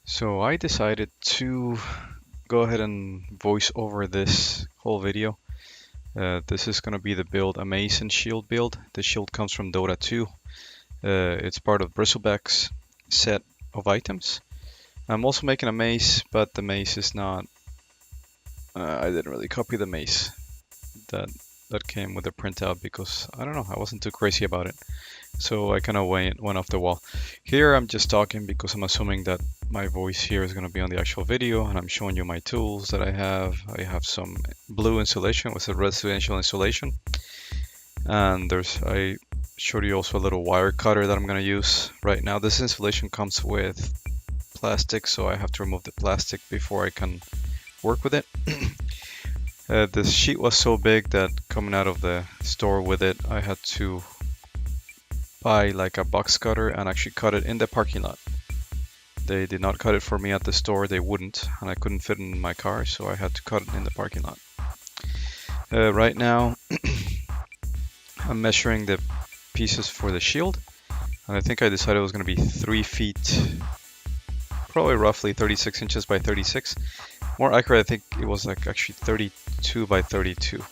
So I decided to go ahead and voice over this whole video. This is going to be the build, a Mace and shield build. The shield comes from Dota 2. It's part of Bristleback's set of items. I'm also making a mace, but the mace is not. I didn't really copy the mace that came with the printout because I don't know, I wasn't too crazy about it. So I kind of went off the wall. Here I'm just talking because I'm assuming that my voice here is going to be on the actual video, and I'm showing you my tools that I have. I have some blue insulation with a residential insulation, and I showed you also a little wire cutter that I'm going to use right now. This insulation comes with plastic, so I have to remove the plastic before I can work with it. This sheet was so big that coming out of the store with it, I had to buy like a box cutter and actually cut it in the parking lot. They did not cut it for me at the store, they wouldn't, and I couldn't fit it in my car, so I had to cut it in the parking lot. Right now, I'm measuring the pieces for the shield, and I think I decided it was going to be 3 feet, probably roughly 36 inches by 36. More accurate, I think it was like actually 32 by 32.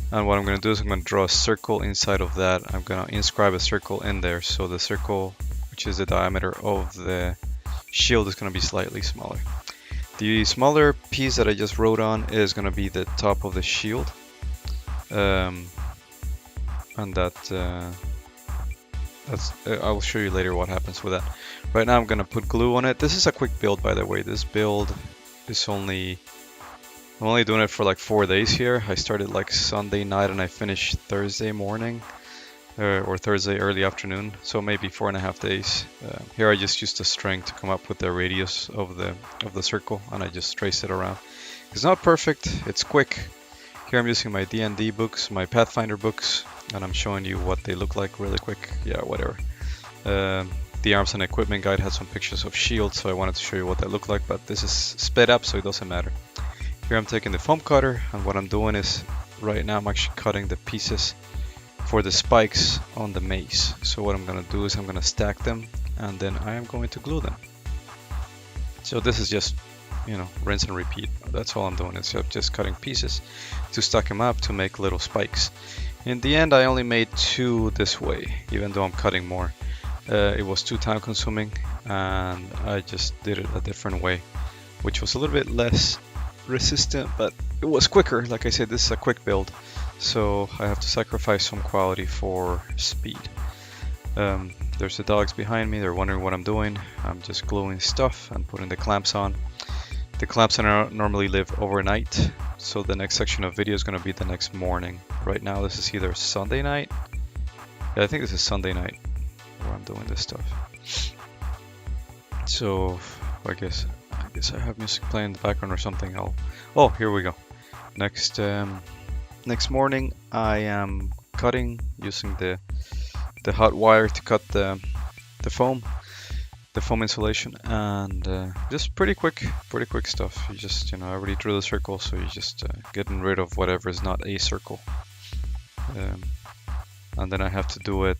And what I'm going to do is I'm going to draw a circle inside of that. I'm going to inscribe a circle in there. So the circle, which is the diameter of the shield, is going to be slightly smaller. The smaller piece that I just wrote on is going to be the top of the shield. And I'll show you later what happens with that. Right now I'm going to put glue on it. This is a quick build, by the way. This build is I'm only doing it for like 4 days here. I started like Sunday night and I finished Thursday morning or Thursday early afternoon, so maybe 4.5 days. Here I just used a string to come up with the radius of the circle, and I just traced it around. It's not perfect, it's quick. Here I'm using my D&D books, my Pathfinder books, and I'm showing you what they look like really quick. Yeah, whatever. The Arms and Equipment Guide has some pictures of shields, so I wanted to show you what they look like, but this is sped up, so it doesn't matter. Here I'm taking the foam cutter, and what I'm doing is, right now I'm actually cutting the pieces for the spikes on the mace. So what I'm going to do is I'm going to stack them, and then I am going to glue them. So this is just, rinse and repeat. That's all I'm doing, is just cutting pieces to stack them up to make little spikes. In the end, I only made 2 this way, even though I'm cutting more. It was too time consuming, and I just did it a different way, which was a little bit less resistant, but it was quicker. Like I said, this is a quick build, so I have to sacrifice some quality for speed. There's the dogs behind me. They're wondering what I'm doing. I'm just gluing stuff and putting the clamps on. The clamps normally live overnight, so the next section of video is going to be the next morning. Right now this is either Sunday night. Yeah, I think this is Sunday night where I'm doing this stuff. So I guess I have music playing in the background or something. Oh, here we go. Next morning I am cutting using the hot wire to cut the foam insulation, and just pretty quick stuff. You just, I already drew the circle, so you're just getting rid of whatever is not a circle. And then I have to do it.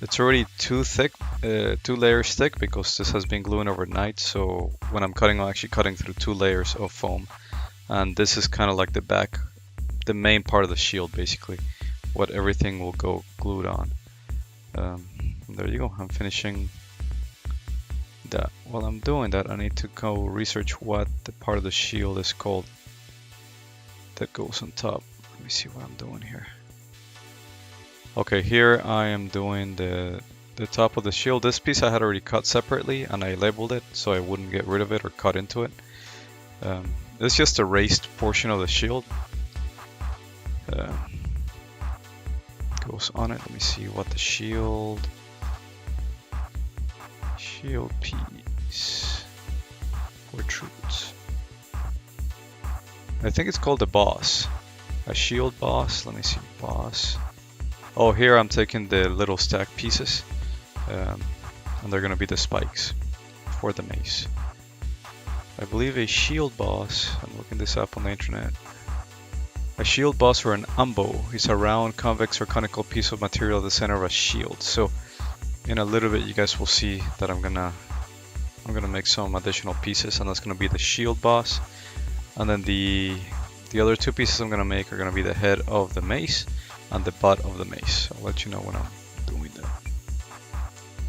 It's already too thick, 2 layers thick, because this has been gluing overnight. So when I'm cutting, I'm actually cutting through 2 layers of foam. And this is kind of like the main part of the shield, basically, what everything will go glued on. There you go, I'm finishing that. While I'm doing that, I need to go research what the part of the shield is called that goes on top. Let me see what I'm doing here. Okay, here I am doing the top of the shield. This piece I had already cut separately, and I labeled it so I wouldn't get rid of it or cut into it. It's just a raised portion of the shield. Goes on it. Let me see what the shield piece protrudes. I think it's called the boss. A shield boss. Let me see, boss. Oh, here I'm taking the little stack pieces, and they're going to be the spikes for the mace. I believe a shield boss, I'm looking this up on the internet. A shield boss, or an umbo, is a round, convex or conical piece of material at the center of a shield. So in a little bit you guys will see that I'm I'm gonna make some additional pieces, and that's gonna be the shield boss. And then the other two pieces I'm gonna make are gonna be the head of the mace and the butt of the mace. I'll let you know when I'm doing that.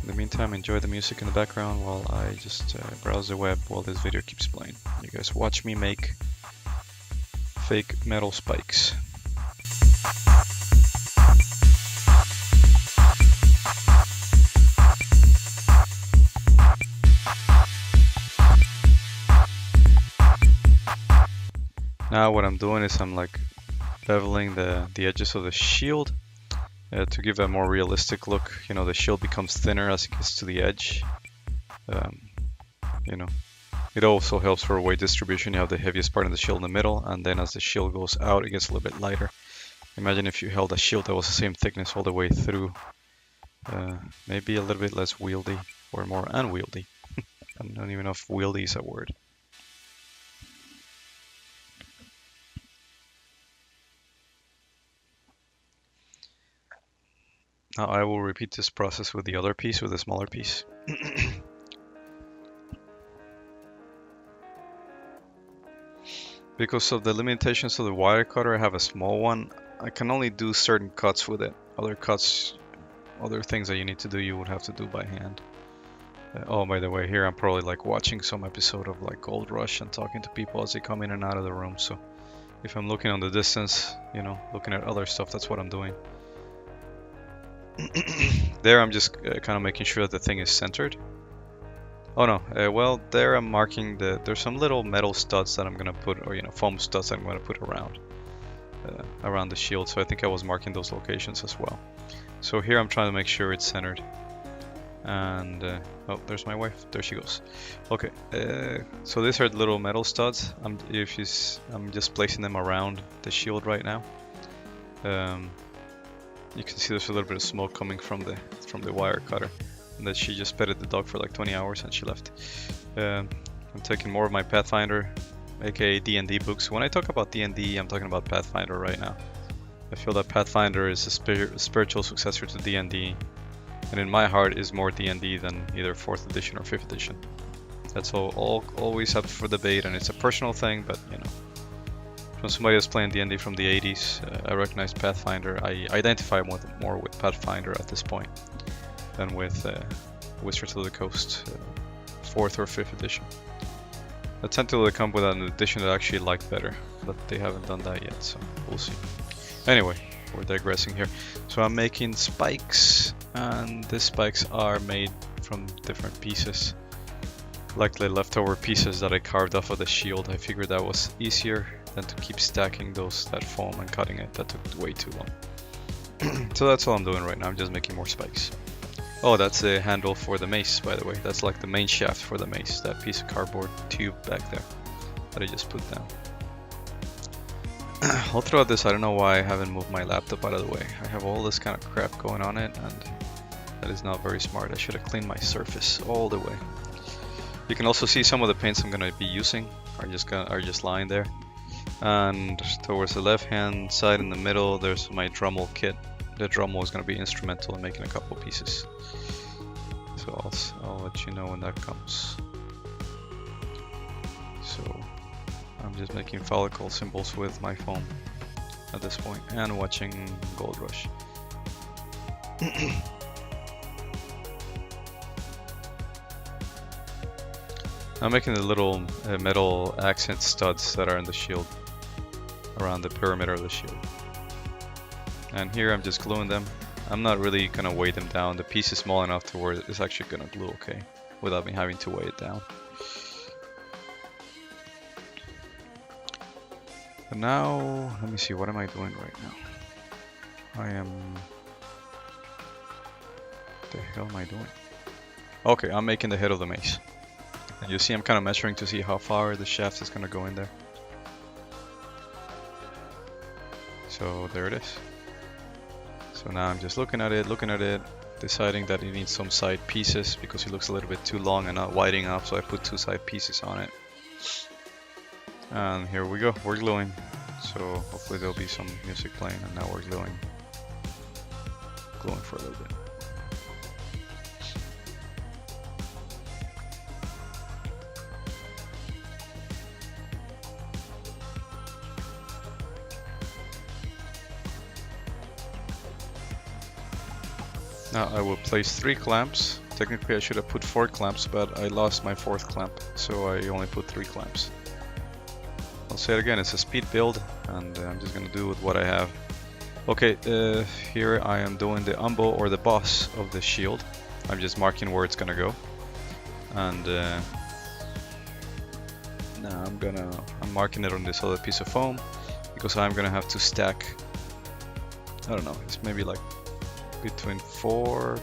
In the meantime, enjoy the music in the background while I just browse the web while this video keeps playing. You guys watch me make fake metal spikes. Now what I'm doing is I'm like beveling the edges of the shield to give a more realistic look. You know, the shield becomes thinner as it gets to the edge. You know, it also helps for weight distribution. You have the heaviest part of the shield in the middle, and then as the shield goes out, it gets a little bit lighter. Imagine if you held a shield that was the same thickness all the way through. Maybe a little bit less wieldy or more unwieldy. I don't even know if wieldy is a word. Now I will repeat this process with the other piece, with the smaller piece. Because of the limitations of the wire cutter, I have a small one. I can only do certain cuts with it. Other cuts, other things that you need to do, you would have to do by hand. Oh, by the way, here I'm probably like watching some episode of like Gold Rush and talking to people as they come in and out of the room. So if I'm looking on the distance, you know, looking at other stuff, that's what I'm doing. There I'm just kind of making sure that the thing is centered. Oh no, well there I'm marking there's some little metal studs that I'm gonna put, or you know, foam studs that I'm gonna put around the shield. So I think I was marking those locations as well. So here I'm trying to make sure it's centered. And oh, there's my wife. There she goes. Okay, so these are little metal studs. I'm just placing them around the shield right now. You can see there's a little bit of smoke coming from the wire cutter, and that she just petted the dog for like 20 hours and she left. I'm taking more of my Pathfinder, aka D&D books. When I talk about D&D, I'm talking about Pathfinder right now. I feel that Pathfinder is a spiritual successor to D&D, and in my heart is more D&D than either 4th edition or 5th edition. That's always up for debate, and it's a personal thing, but you know. When somebody is playing D&D from the 80s, I recognize Pathfinder. I identify more with Pathfinder at this point than with Wizards of the Coast 4th or 5th edition. I tend to come with an edition that I actually like better, but they haven't done that yet, so we'll see. Anyway, we're digressing here. So I'm making spikes, and the spikes are made from different pieces. Like the leftover pieces that I carved off of the shield. I figured that was easier than to keep stacking that foam and cutting it. That took way too long. So that's all I'm doing right now. I'm just making more spikes. Oh, that's the handle for the mace, by the way. That's like the main shaft for the mace. That piece of cardboard tube back there that I just put down. All throughout this, I don't know why I haven't moved my laptop out of the way. I have all this kind of crap going on it, and that is not very smart. I should have cleaned my surface all the way. You can also see some of the paints I'm going to be using are just lying there. And towards the left hand side in the middle, there's my Drummel kit. The Drummel is going to be instrumental in making a couple pieces. So I'll let you know when that comes. So I'm just making follicle symbols with my phone at this point and watching Gold Rush. I'm making the little metal accent studs that are in the shield, around the perimeter of the shield. And here I'm just gluing them. I'm not really going to weigh them down. The piece is small enough to where it's actually going to glue okay, without me having to weigh it down. But now, let me see, what am I doing right now? The hell am I doing? Okay, I'm making the head of the mace. And you see I'm kind of measuring to see how far the shaft is going to go in there. So there it is. So now I'm just looking at it, deciding that it needs some side pieces because it looks a little bit too long and not wide enough, so I put 2 side pieces on it. And here we go, we're gluing. So hopefully there'll be some music playing, and now we're gluing for a little bit. Now I will place 3 clamps. Technically I should have put 4 clamps, but I lost my 4th clamp, so I only put 3 clamps. I'll say it again, it's a speed build, and I'm just gonna do with what I have. Okay, here I am doing the umbo or the boss of the shield. I'm just marking where it's gonna go, and now I'm marking it on this other piece of foam because I'm gonna have to stack. I don't know, it's maybe like between 4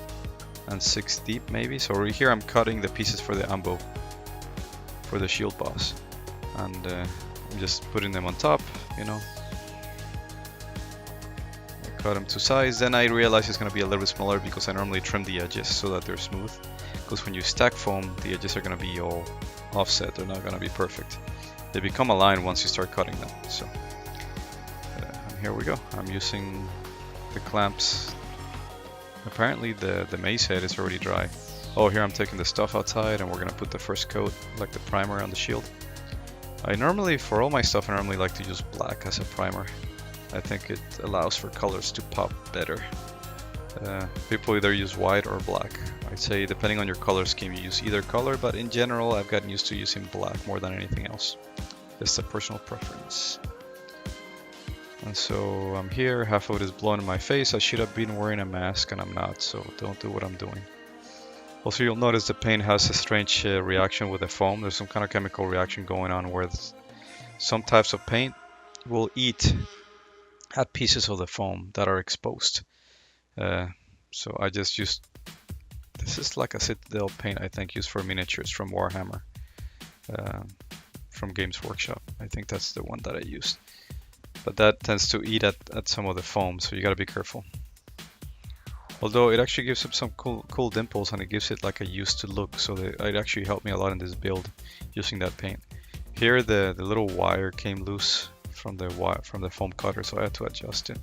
and 6 deep maybe. So right here I'm cutting the pieces for the umbo for the shield boss, and I'm just putting them on top, you know. I cut them to size, then I realize it's going to be a little bit smaller because I normally trim the edges so that they're smooth, because when you stack foam the edges are going to be all offset, they're not going to be perfect. They become aligned once you start cutting them. So and here we go, I'm using the clamps. Apparently the mace head is already dry. Oh, here I'm taking the stuff outside and we're gonna put the first coat, like the primer on the shield. I normally, for all my stuff, I normally like to use black as a primer. I think it allows for colors to pop better. People either use white or black. I'd say depending on your color scheme you use either color, but in general I've gotten used to using black more than anything else. Just a personal preference. And so I'm here, half of it is blown in my face. I should have been wearing a mask and I'm not, so don't do what I'm doing. Also, you'll notice the paint has a strange reaction with the foam. There's some kind of chemical reaction going on where some types of paint will eat at pieces of the foam that are exposed. So I just used, this is like a Citadel paint I think used for miniatures from Warhammer, from Games Workshop. I think that's the one that I used. But that tends to eat at some of the foam, so you gotta be careful. Although it actually gives it some cool dimples and it gives it like a used to look, so it actually helped me a lot in this build using that paint. Here the little wire came loose from the foam cutter, so I had to adjust it.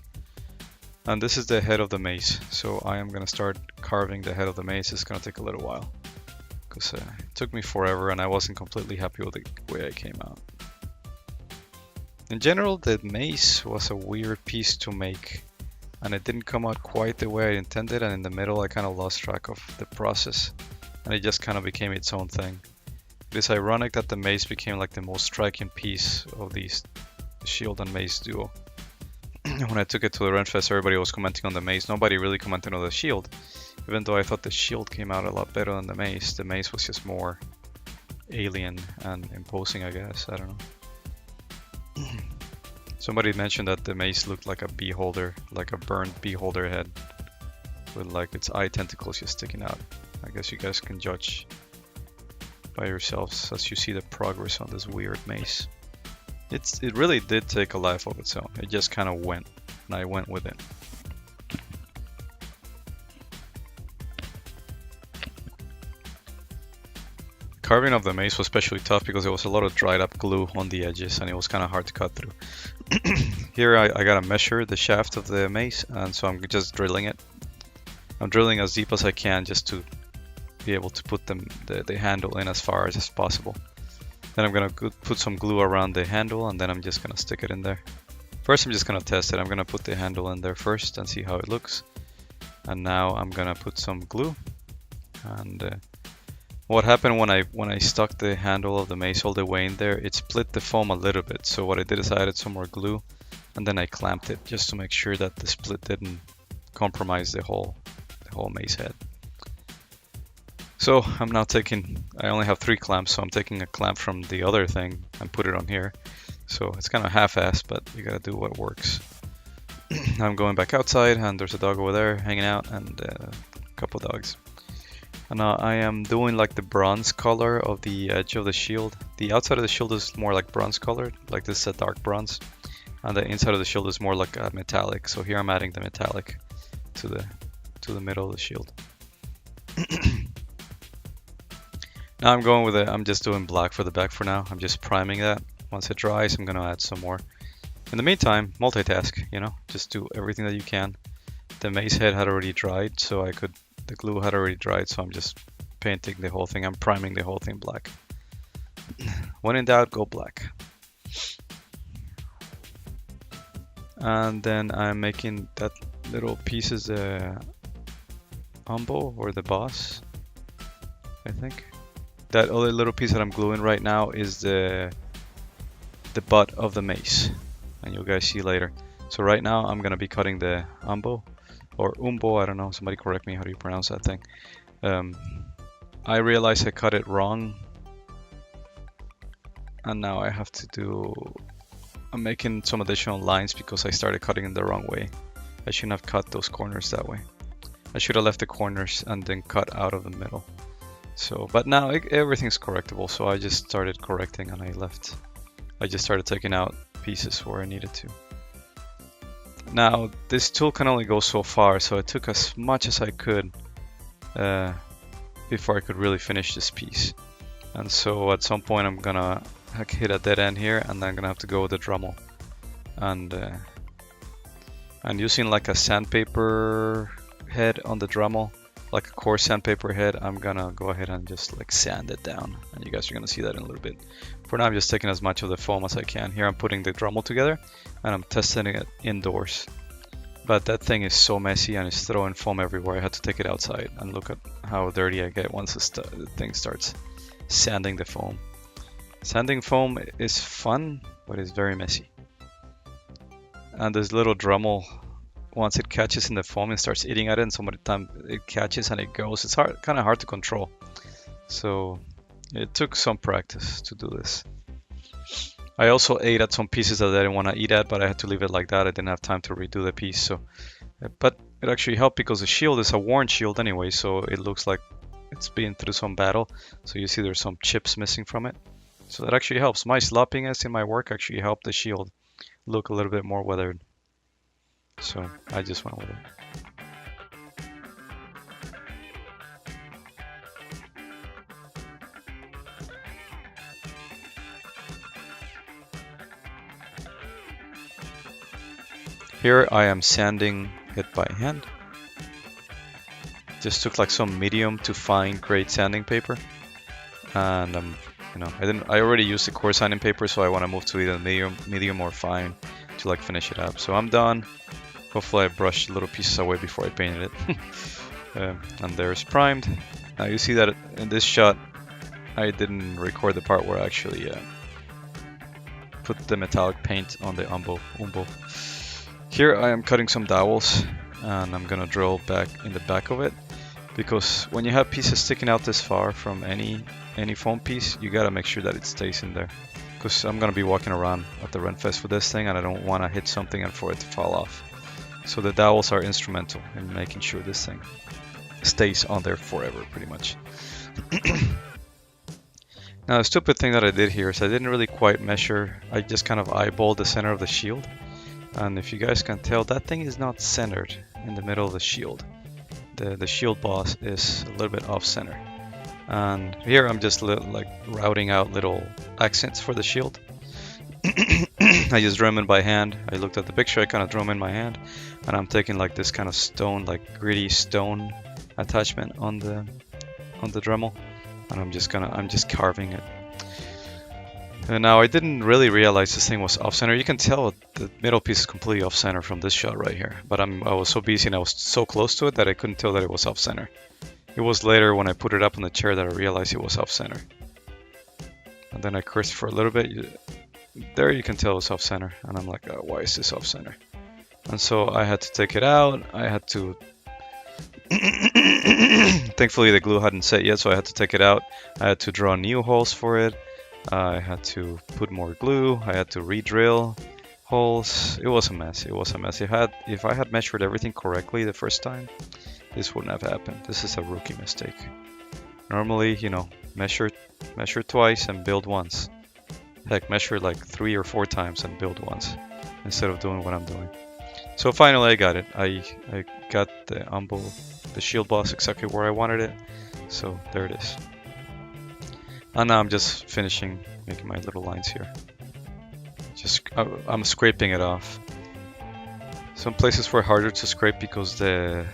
And this is the head of the mace, so I am gonna start carving the head of the mace. It's gonna take a little while because it took me forever and I wasn't completely happy with the way it came out. In general, the mace was a weird piece to make, and it didn't come out quite the way I intended, and in the middle I kind of lost track of the process, and it just kind of became its own thing. It is ironic that the mace became like the most striking piece of the shield and mace duo. When I took it to the Renfest, everybody was commenting on the mace. Nobody really commented on the shield, even though I thought the shield came out a lot better than the mace. The mace was just more alien and imposing, I guess. I don't know. Somebody mentioned that the mace looked like a beholder, like a burned beholder head with like its eye tentacles just sticking out. I guess you guys can judge by yourselves as you see the progress on this weird mace. It really did take a life of its own. It just kind of went, and I went with it. Carving of the mace was especially tough because there was a lot of dried up glue on the edges and it was kind of hard to cut through. Here I gotta measure the shaft of the mace, and so I'm just drilling it. I'm drilling as deep as I can just to be able to put the handle in as far as possible. Then I'm gonna put some glue around the handle and then I'm just gonna stick it in there. First I'm just gonna test it. I'm gonna put the handle in there first and see how it looks. And now I'm gonna put some glue, and what happened when I stuck the handle of the mace all the way in there, it split the foam a little bit. So what I did is I added some more glue and then I clamped it just to make sure that the split didn't compromise the whole mace head. So I'm now I only have 3 clamps, so I'm taking a clamp from the other thing and put it on here. So it's kind of half-assed, but you gotta do what works. I'm going back outside and there's a dog over there hanging out and a couple dogs. And I am doing like the bronze color of the edge of the shield. The outside of the shield is more like bronze colored, like this is a dark bronze. And the inside of the shield is more like a metallic. So here I'm adding the metallic to the middle of the shield. Now I'm going with I'm just doing black for the back for now. I'm just priming that. Once it dries, I'm gonna add some more. In the meantime, multitask, you know, just do everything that you can. The mace head had already dried, so the glue had already dried, so I'm just painting the whole thing. I'm priming the whole thing black. When in doubt, go black. And then I'm making that little pieces umbo or the boss, I think. That other little piece that I'm gluing right now is the butt of the mace, and you'll guys see later. So right now I'm gonna be cutting the umbo or umbo, I don't know, somebody correct me, how do you pronounce that thing? I realized I cut it wrong, and now I have to I'm making some additional lines because I started cutting in the wrong way. I shouldn't have cut those corners that way. I should have left the corners and then cut out of the middle. So, but now everything's correctable, so I just started correcting and I just started taking out pieces where I needed to. Now, this tool can only go so far, so I took as much as I could before I could really finish this piece. And so at some point I'm gonna hit a dead end here, and then I'm gonna have to go with the Dremel. And using like a sandpaper head on the Dremel, like a coarse sandpaper head, I'm gonna go ahead and just like sand it down, and you guys are gonna see that in a little bit. For now I'm just taking as much of the foam as I can. Here I'm putting the Dremel together and I'm testing it indoors, but that thing is so messy and it's throwing foam everywhere. I had to take it outside, and look at how dirty I get once the thing starts sanding the foam. Sanding foam is fun, but it's very messy. And this little Dremel, once it catches in the foam and starts eating at it, and some of the time it catches and it goes, it's kind of hard to control. So it took some practice to do this. I also ate at some pieces that I didn't want to eat at, but I had to leave it like that. I didn't have time to redo the piece. So, but it actually helped because the shield is a worn shield anyway, so it looks like it's been through some battle. So you see there's some chips missing from it. So that actually helps. My sloppiness in my work actually helped the shield look a little bit more weathered. So I just went with it. Here I am sanding it by hand. Just took like some medium to fine grade sanding paper, and I already used the coarse sanding paper, so I want to move to either medium or fine to like finish it up. So I'm done. Hopefully I brushed little pieces away before I painted it. And there's primed. Now you see that in this shot I didn't record the part where I actually put the metallic paint on the umbo. Here I am cutting some dowels, and I'm gonna drill back in the back of it, because when you have pieces sticking out this far from any foam piece, you gotta make sure that it stays in there, because I'm gonna be walking around at the Renfest with this thing and I don't want to hit something and for it to fall off. So the dowels are instrumental in making sure this thing stays on there forever, pretty much. Now the stupid thing that I did here is I didn't really quite measure. I just kind of eyeballed the center of the shield, and if you guys can tell, that thing is not centered in the middle of the shield. The shield boss is a little bit off center, and here I'm just like routing out little accents for the shield. I just drew them in by hand. I looked at the picture, I kind of drew them in my hand, and I'm taking like this kind of stone, like gritty stone attachment on the Dremel, and I'm just carving it. And now I didn't really realize this thing was off center. You can tell the middle piece is completely off center from this shot right here, but I was so busy and I was so close to it that I couldn't tell that it was off center. It was later when I put it up on the chair that I realized it was off center. And then I cursed for a little bit. There you can tell it's off center, and I'm like, oh, why is this off center? And so I had to take it out. I had to thankfully the glue hadn't set yet, so I had to take it out. I had to draw new holes for it. I had to put more glue. I had to re-drill holes. It was a mess. If I had measured everything correctly the first time, this wouldn't have happened. This is a rookie mistake. Normally, measure twice and build once. Heck, measure like 3 or 4 times and build once, instead of doing what I'm doing. So finally I got it. I got the shield boss exactly where I wanted it. So there it is. And now I'm just finishing making my little lines here. I'm scraping it off. Some places were harder to scrape because the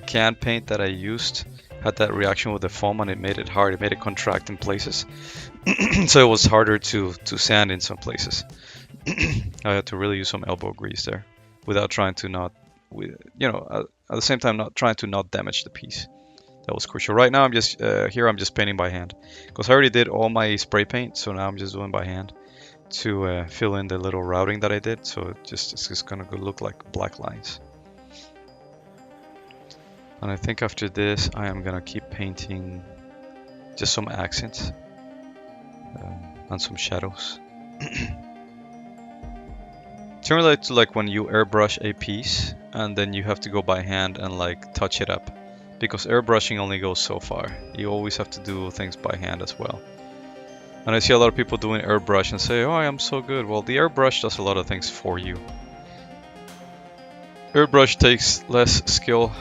can paint that I used had that reaction with the foam, and it made it hard. It made it contract in places. So it was harder to sand in some places. I had to really use some elbow grease there without trying to not with, at the same time not trying to not damage the piece. That was crucial. Right now I'm just I'm just painting by hand because I already did all my spray paint, so now I'm just doing by hand to fill in the little routing that I did. So it's just gonna look like black lines. And I think after this I am gonna keep painting just some accents and some shadows. Similar to like when you airbrush a piece and then you have to go by hand and like touch it up, because airbrushing only goes so far. You always have to do things by hand as well. And I see a lot of people doing airbrush and say, oh, I am so good. Well, the airbrush does a lot of things for you. Airbrush takes less skill,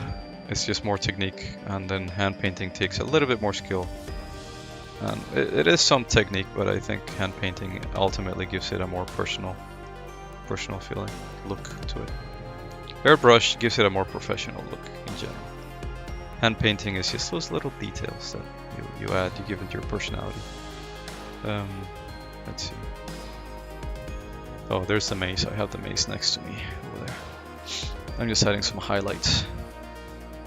it's just more technique, and then hand painting takes a little bit more skill. And it is some technique, but I think hand painting ultimately gives it a more personal feeling, look to it. Airbrush gives it a more professional look in general. Hand painting is just those little details that you add, you give it your personality. Let's see. Oh, there's the mace. I have the mace next to me over there. I'm just adding some highlights.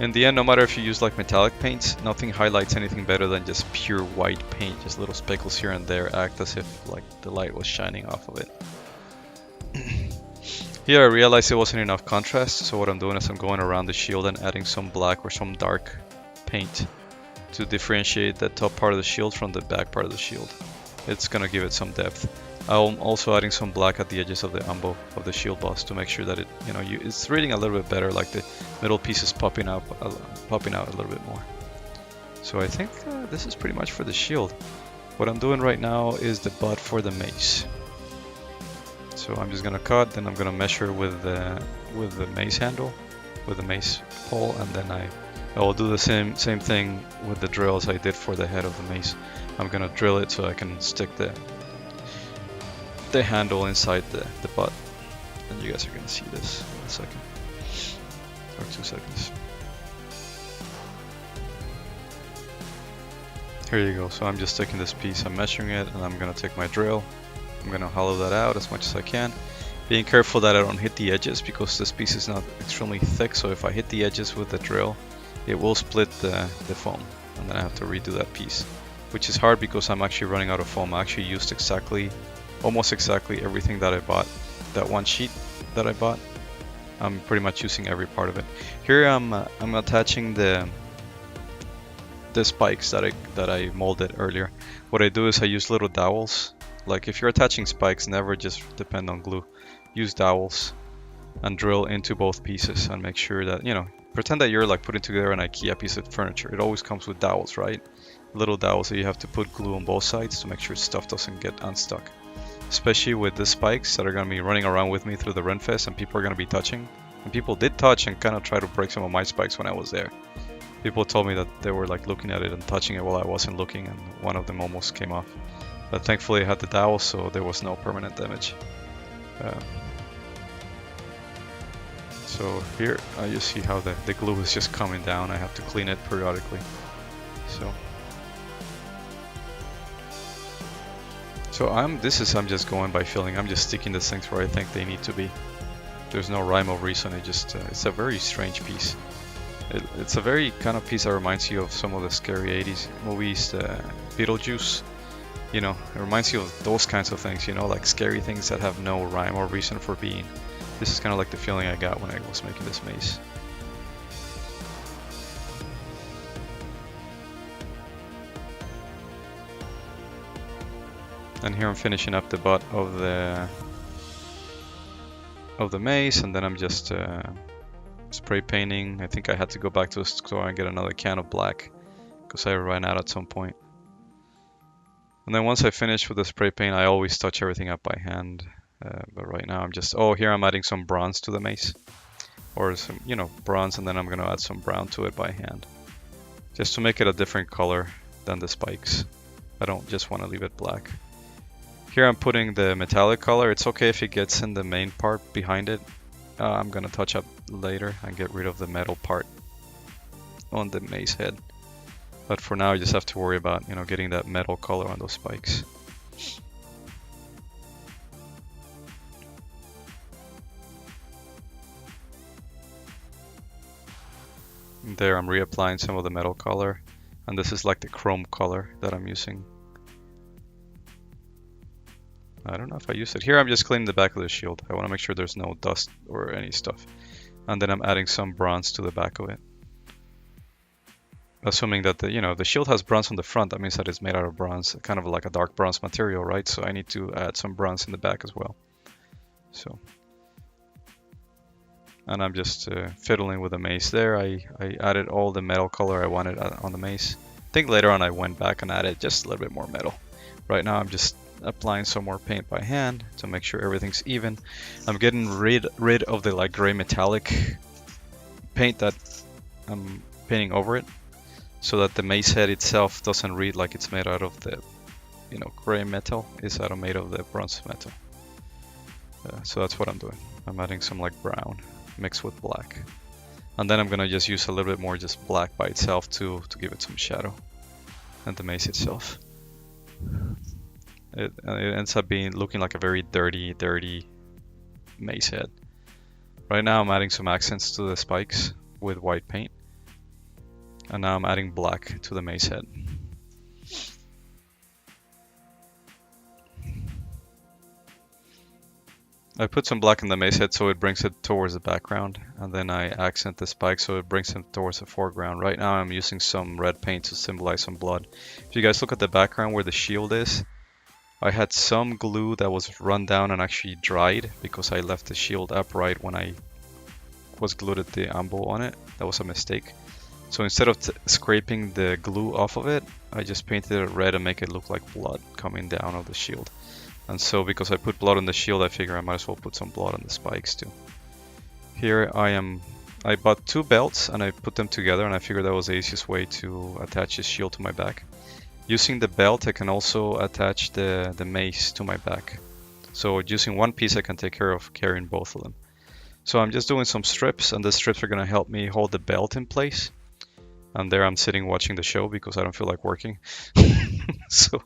In the end, no matter if you use like metallic paints, nothing highlights anything better than just pure white paint. Just little speckles here and there act as if like the light was shining off of it. Here I realized it wasn't enough contrast, so what I'm doing is I'm going around the shield and adding some black or some dark paint to differentiate the top part of the shield from the back part of the shield. It's gonna give it some depth. I'm also adding some black at the edges of the ambo of the shield boss to make sure that it's reading a little bit better, like the middle piece is popping out a little bit more. So I think this is pretty much for the shield. What I'm doing right now is the butt for the mace. So I'm just gonna cut, then I'm gonna measure with the mace handle, with the mace pole, and then I will do the same thing with the drill as I did for the head of the mace. I'm gonna drill it so I can stick the handle inside the butt. And you guys are gonna see this in a second, or 2 seconds. Here you go. So I'm just taking this piece, I'm measuring it, and I'm gonna take my drill. I'm gonna hollow that out as much as I can, being careful that I don't hit the edges because this piece is not extremely thick, so if I hit the edges with the drill it will split the foam, and then I have to redo that piece, which is hard because I'm actually running out of foam. I actually used almost exactly everything that I bought. That one sheet that I bought, I'm pretty much using every part of it. Here I'm attaching the spikes that I molded earlier. What I do is I use little dowels. Like if you're attaching spikes, never just depend on glue. Use dowels and drill into both pieces and make sure that, pretend that you're like putting together an IKEA piece of furniture. It always comes with dowels, right? Little dowels that you have to put glue on both sides to make sure stuff doesn't get unstuck. Especially with the spikes that are going to be running around with me through the Renfest, and people are going to be touching. And people did touch and kind of try to break some of my spikes when I was there. People told me that they were like looking at it and touching it while I wasn't looking, and one of them almost came off. But thankfully I had the dowel, so there was no permanent damage. So here you see how the glue is just coming down. I have to clean it periodically. So I'm just going by feeling. I'm just sticking the things where I think they need to be. There's no rhyme or reason. It's a very strange piece. It's a very kind of piece that reminds you of some of the scary 80s movies, Beetlejuice. It reminds you of those kinds of things, like scary things that have no rhyme or reason for being. This is kind of like the feeling I got when I was making this mace. And here I'm finishing up the butt of the mace, and then I'm just spray painting. I think I had to go back to the store and get another can of black because I ran out at some point. And then once I finish with the spray paint, I always touch everything up by hand. But right now here I'm adding some bronze to the mace, or some bronze, and then I'm gonna add some brown to it by hand, just to make it a different color than the spikes. I don't just want to leave it black. Here I'm putting the metallic color. It's okay if it gets in the main part behind it. I'm gonna touch up later and get rid of the metal part on the mace head. But for now, I just have to worry about getting that metal color on those spikes. There I'm reapplying some of the metal color, and this is like the chrome color that I'm using. I don't know if I use it. Here I'm just cleaning the back of the shield. I want to make sure there's no dust or any stuff. And then I'm adding some bronze to the back of it. Assuming that the shield has bronze on the front, that means that it's made out of bronze, kind of like a dark bronze material, right? So I need to add some bronze in the back as well. So, and I'm just fiddling with the mace there. I added all the metal color I wanted on the mace. I think later on I went back and added just a little bit more metal. Right now I'm just applying some more paint by hand to make sure everything's even. I'm getting rid of the like gray metallic paint that I'm painting over it, so that the mace head itself doesn't read like it's made out of the gray metal. It's made of the bronze metal. So that's what I'm doing. I'm adding some like brown mixed with black, and then I'm gonna just use a little bit more just black by itself to give it some shadow, and the mace itself. It ends up looking like a very dirty mace head. Right now I'm adding some accents to the spikes with white paint, and now I'm adding black to the mace head. I put some black in the mace head so it brings it towards the background, and then I accent the spike so it brings it towards the foreground. Right now I'm using some red paint to symbolize some blood. If you guys look at the background where the shield is, I had some glue that was run down and actually dried because I left the shield upright when I was glued the ambo on it. That was a mistake. So instead of scraping the glue off of it, I just painted it red and make it look like blood coming down of the shield. And so because I put blood on the shield, I figure I might as well put some blood on the spikes too. Here I bought 2 belts and I put them together, and I figured that was the easiest way to attach the shield to my back. Using the belt, I can also attach the mace to my back. So using one piece, I can take care of carrying both of them. So I'm just doing some strips, and the strips are going to help me hold the belt in place. And there I'm sitting watching the show because I don't feel like working. So,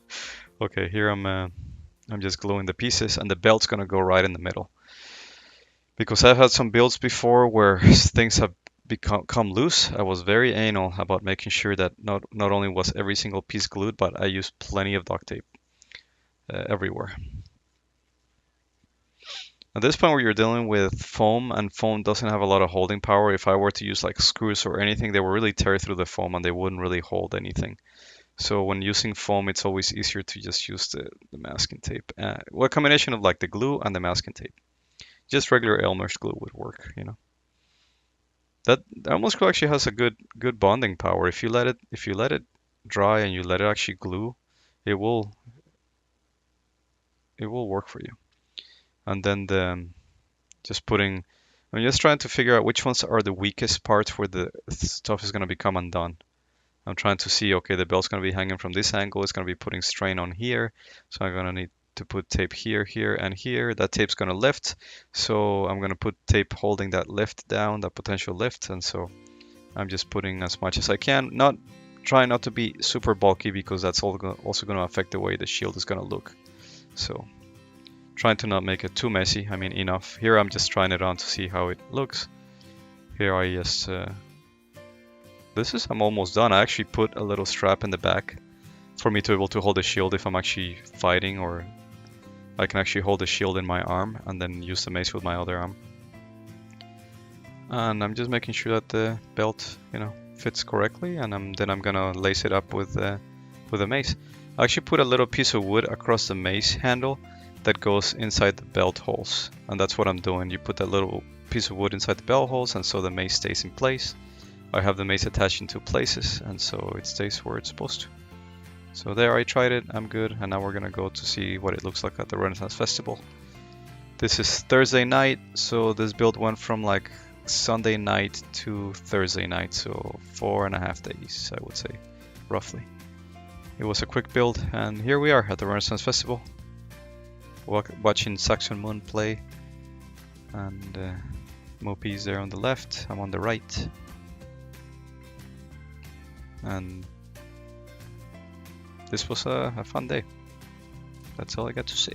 okay, here I'm just gluing the pieces, and the belt's going to go right in the middle. Because I've had some builds before where things have come loose, I was very anal about making sure that not only was every single piece glued, but I used plenty of duct tape everywhere. At this point where you're dealing with foam, and foam doesn't have a lot of holding power, if I were to use like screws or anything, they will really tear through the foam and they wouldn't really hold anything. So when using foam, it's always easier to just use the masking tape. Well, a combination of like the glue and the masking tape. Just regular Elmer's glue would work, That Elmer's glue actually has a good bonding power. If you let it dry and you let it actually glue, it will work for you. And then I'm just trying to figure out which ones are the weakest parts where the stuff is going to become undone. I'm trying to see, okay, the belt's going to be hanging from this angle. It's going to be putting strain on here. So I'm going to need to put tape here, here, and here. That tape's going to lift. So I'm going to put tape holding that lift down, that potential lift. And so I'm just putting as much as I can. Try not to be super bulky because that's also going to affect the way the shield is going to look. So trying to not make it too messy. I mean, enough. Here I'm just trying it on to see how it looks. Here I just... I'm almost done. I actually put a little strap in the back for me to be able to hold the shield if I'm actually fighting, or I can actually hold the shield in my arm and then use the mace with my other arm. And I'm just making sure that the belt, fits correctly, and then I'm gonna lace it up with a mace. I actually put a little piece of wood across the mace handle that goes inside the belt holes, and that's what I'm doing. You put that little piece of wood inside the belt holes, and so the mace stays in place. I have the mace attached in 2 places, and so it stays where it's supposed to. So there, I tried it, I'm good, and now we're gonna go to see what it looks like at the Renaissance Festival. This is Thursday night, so this build went from like Sunday night to Thursday night, so 4.5 days, I would say, roughly. It was a quick build, and here we are at the Renaissance Festival, watching Saxon Moon play, and Mopi's there on the left, I'm on the right. And this was a fun day. That's all I got to say.